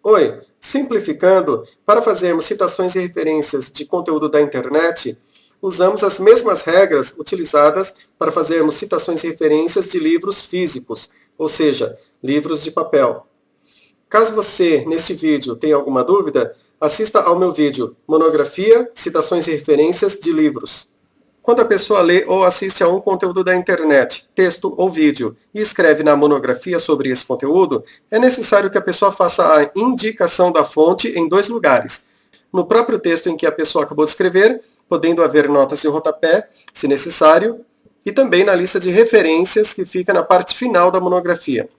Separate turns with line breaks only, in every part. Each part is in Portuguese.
Oi, simplificando, para fazermos citações e referências de conteúdo da internet, usamos as mesmas regras utilizadas para fazermos citações e referências de livros físicos, ou seja, livros de papel. Caso você, neste vídeo, tenha alguma dúvida, assista ao meu vídeo Monografia, Citações e Referências de Livros. Quando a pessoa lê ou assiste a um conteúdo da internet, texto ou vídeo, e escreve na monografia sobre esse conteúdo, é necessário que a pessoa faça a indicação da fonte em dois lugares. No próprio texto em que a pessoa acabou de escrever, podendo haver notas de rodapé, se necessário, e também na lista de referências que fica na parte final da monografia.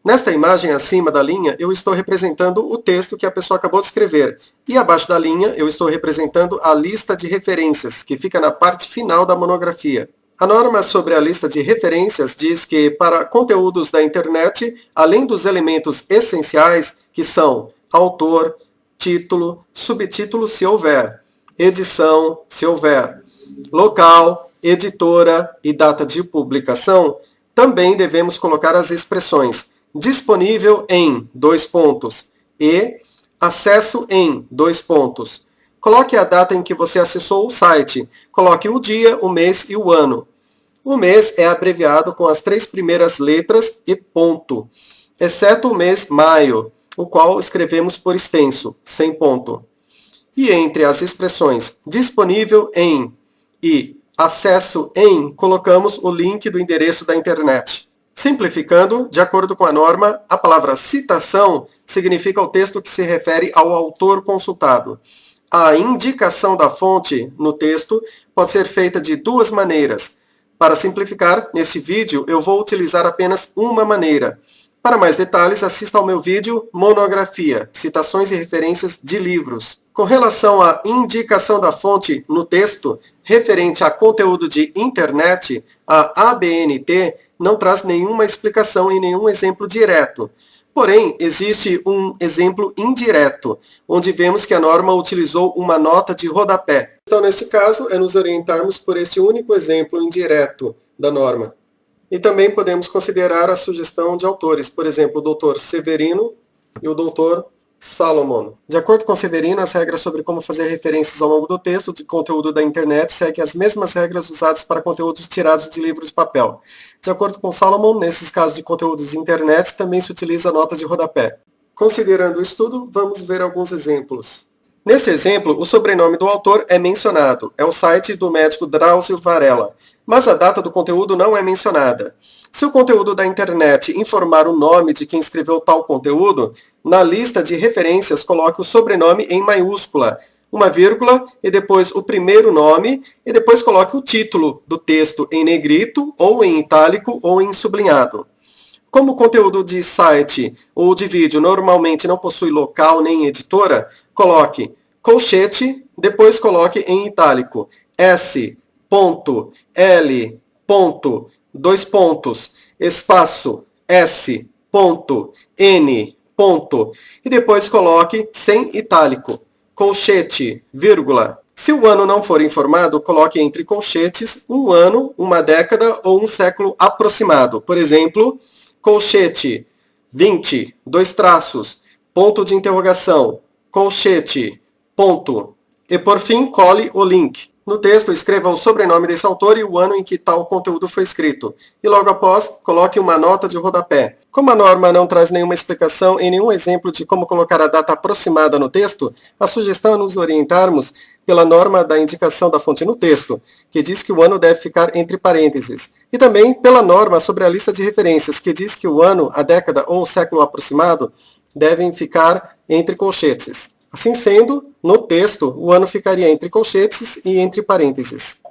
Nesta imagem acima da linha, eu estou representando o texto que a pessoa acabou de escrever. E abaixo da linha, eu estou representando a lista de referências, que fica na parte final da monografia. A norma sobre a lista de referências diz que, para conteúdos da internet, além dos elementos essenciais, que são autor, título, subtítulo, se houver, edição, se houver, local, editora e data de publicação, também devemos colocar as expressões disponível em, e acesso em, Coloque a data em que você acessou o site. Coloque o dia, o mês e o ano. O mês é abreviado com as 3 primeiras letras e ponto, exceto o mês maio, o qual escrevemos por extenso, sem ponto. E entre as expressões disponível em e acesso em, colocamos o link do endereço da internet. Simplificando, de acordo com a norma, a palavra citação significa o texto que se refere ao autor consultado. A indicação da fonte no texto pode ser feita de duas maneiras. Para simplificar, nesse vídeo eu vou utilizar apenas uma maneira. Para mais detalhes, assista ao meu vídeo Monografia, Citações e Referências de Livros. Com relação à indicação da fonte no texto, referente a conteúdo de internet, a ABNT não traz nenhuma explicação e nenhum exemplo direto. Porém, existe um exemplo indireto, onde vemos que a norma utilizou uma nota de rodapé. Então, nesse caso, é nos orientarmos por esse único exemplo indireto da norma. E também podemos considerar a sugestão de autores, por exemplo, o Dr. Severino e o Dr. Salomon. De acordo com Severino, as regras sobre como fazer referências ao longo do texto de conteúdo da internet seguem as mesmas regras usadas para conteúdos tirados de livros de papel. De acordo com Salomon, nesses casos de conteúdos de internet, também se utiliza a nota de rodapé. Considerando o estudo, vamos ver alguns exemplos. Nesse exemplo, o sobrenome do autor é mencionado. É o site do médico Drauzio Varela. Mas a data do conteúdo não é mencionada. Se o conteúdo da internet informar o nome de quem escreveu tal conteúdo, na lista de referências coloque o sobrenome em maiúscula, uma vírgula e depois o primeiro nome e depois coloque o título do texto em negrito ou em itálico ou em sublinhado. Como o conteúdo de site ou de vídeo normalmente não possui local nem editora, coloque colchete, depois coloque em itálico S.L. Dois pontos, espaço, S, ponto, N, ponto, e depois coloque sem itálico, colchete, vírgula. Se o ano não for informado, coloque entre colchetes um ano, uma década ou um século aproximado. Por exemplo, colchete, 20, dois traços, ponto de interrogação, colchete, ponto. E por fim, cole o link. No texto, escreva o sobrenome desse autor e o ano em que tal conteúdo foi escrito. E logo após, coloque uma nota de rodapé. Como a norma não traz nenhuma explicação e nenhum exemplo de como colocar a data aproximada no texto, a sugestão é nos orientarmos pela norma da indicação da fonte no texto, que diz que o ano deve ficar entre parênteses. E também pela norma sobre a lista de referências, que diz que o ano, a década ou o século aproximado devem ficar entre colchetes. Assim sendo, no texto, o ano ficaria entre colchetes e entre parênteses.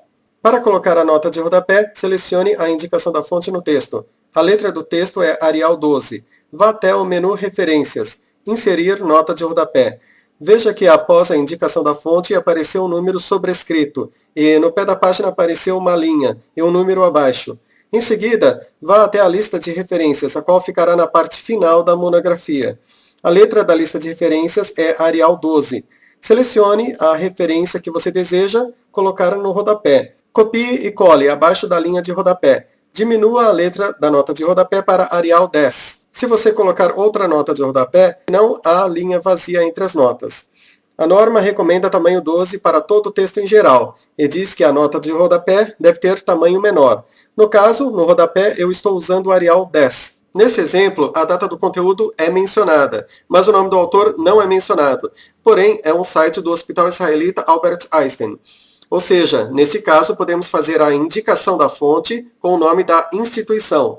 Para colocar a nota de rodapé, selecione a indicação da fonte no texto. A letra do texto é Arial 12. Vá até o menu Referências. Inserir nota de rodapé. Veja que após a indicação da fonte apareceu um número sobrescrito e no pé da página apareceu uma linha e um número abaixo. Em seguida, vá até a lista de referências, a qual ficará na parte final da monografia. A letra da lista de referências é Arial 12. Selecione a referência que você deseja colocar no rodapé. Copie e cole abaixo da linha de rodapé. Diminua a letra da nota de rodapé para Arial 10. Se você colocar outra nota de rodapé, não há linha vazia entre as notas. A norma recomenda tamanho 12 para todo o texto em geral, e diz que a nota de rodapé deve ter tamanho menor. No caso, no rodapé, eu estou usando o Arial 10. Nesse exemplo, a data do conteúdo é mencionada, mas o nome do autor não é mencionado. Porém, é um site do Hospital Israelita Albert Einstein. Ou seja, nesse caso, podemos fazer a indicação da fonte com o nome da instituição.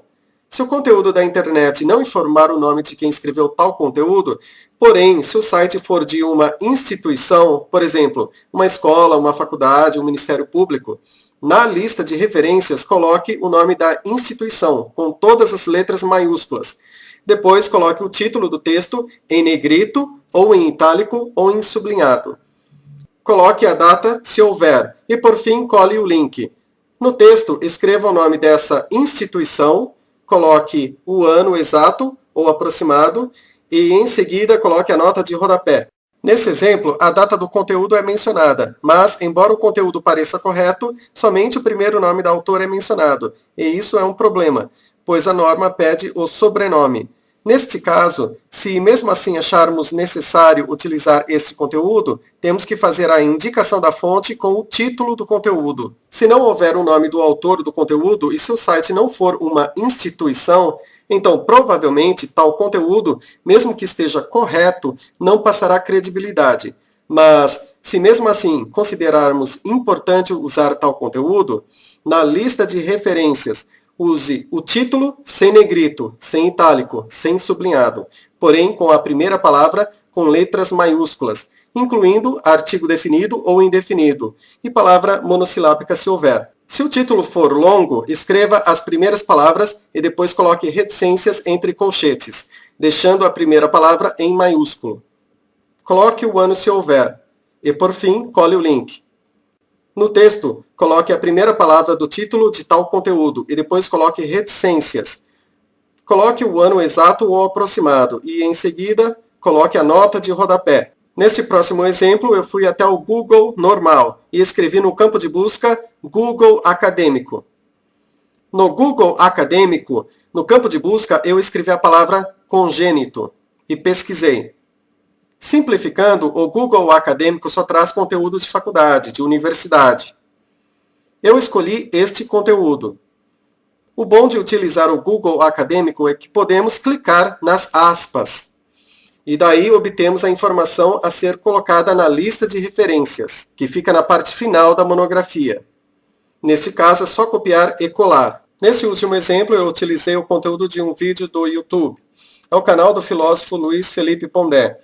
Se o conteúdo da internet não informar o nome de quem escreveu tal conteúdo, porém, se o site for de uma instituição, por exemplo, uma escola, uma faculdade, um ministério público, na lista de referências coloque o nome da instituição, com todas as letras maiúsculas. Depois coloque o título do texto em negrito, ou em itálico, ou em sublinhado. Coloque a data, se houver, e por fim cole o link. No texto, escreva o nome dessa instituição, coloque o ano exato ou aproximado e em seguida coloque a nota de rodapé. Nesse exemplo, a data do conteúdo é mencionada, mas, embora o conteúdo pareça correto, somente o primeiro nome da autora é mencionado, e isso é um problema, pois a norma pede o sobrenome. Neste caso, se mesmo assim acharmos necessário utilizar esse conteúdo, temos que fazer a indicação da fonte com o título do conteúdo. Se não houver o nome do autor do conteúdo e se o site não for uma instituição, então provavelmente tal conteúdo, mesmo que esteja correto, não passará credibilidade. Mas, se mesmo assim considerarmos importante usar tal conteúdo, na lista de referências, use o título sem negrito, sem itálico, sem sublinhado, porém com a primeira palavra com letras maiúsculas, incluindo artigo definido ou indefinido, e palavra monossilábica se houver. Se o título for longo, escreva as primeiras palavras e depois coloque reticências entre colchetes, deixando a primeira palavra em maiúsculo. Coloque o ano se houver, e por fim, cole o link. No texto, coloque a primeira palavra do título de tal conteúdo e depois coloque reticências. Coloque o ano exato ou aproximado e, em seguida, coloque a nota de rodapé. Neste próximo exemplo, eu fui até o Google normal e escrevi no campo de busca Google Acadêmico. No Google Acadêmico, no campo de busca, eu escrevi a palavra congênito e pesquisei. Simplificando, o Google Acadêmico só traz conteúdo de faculdade, de universidade. Eu escolhi este conteúdo. O bom de utilizar o Google Acadêmico é que podemos clicar nas aspas. E daí obtemos a informação a ser colocada na lista de referências, que fica na parte final da monografia. Nesse caso, é só copiar e colar. Nesse último exemplo, eu utilizei o conteúdo de um vídeo do YouTube. É o canal do filósofo Luiz Felipe Pondé.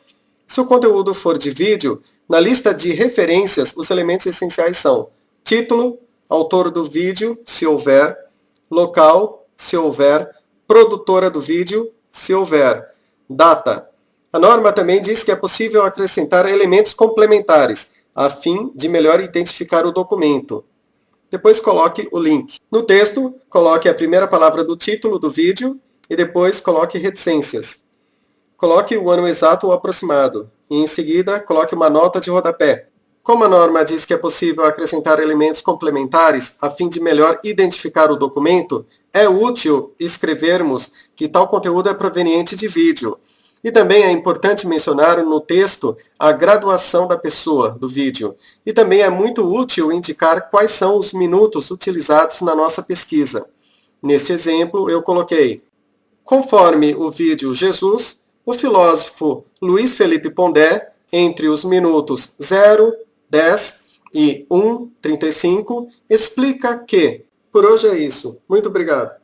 Se o conteúdo for de vídeo, na lista de referências, os elementos essenciais são título, autor do vídeo, se houver, local, se houver, produtora do vídeo, se houver, data. A norma também diz que é possível acrescentar elementos complementares, a fim de melhor identificar o documento. Depois coloque o link. No texto, coloque a primeira palavra do título do vídeo e depois coloque reticências. Coloque o ano exato ou aproximado, e em seguida coloque uma nota de rodapé. Como a norma diz que é possível acrescentar elementos complementares a fim de melhor identificar o documento, é útil escrevermos que tal conteúdo é proveniente de vídeo. E também é importante mencionar no texto a graduação da pessoa do vídeo. E também é muito útil indicar quais são os minutos utilizados na nossa pesquisa. Neste exemplo, eu coloquei: conforme o vídeo Jesus, o filósofo Luiz Felipe Pondé, entre os minutos 0, 10 e 1:35, explica que. Por hoje é isso. Muito obrigado.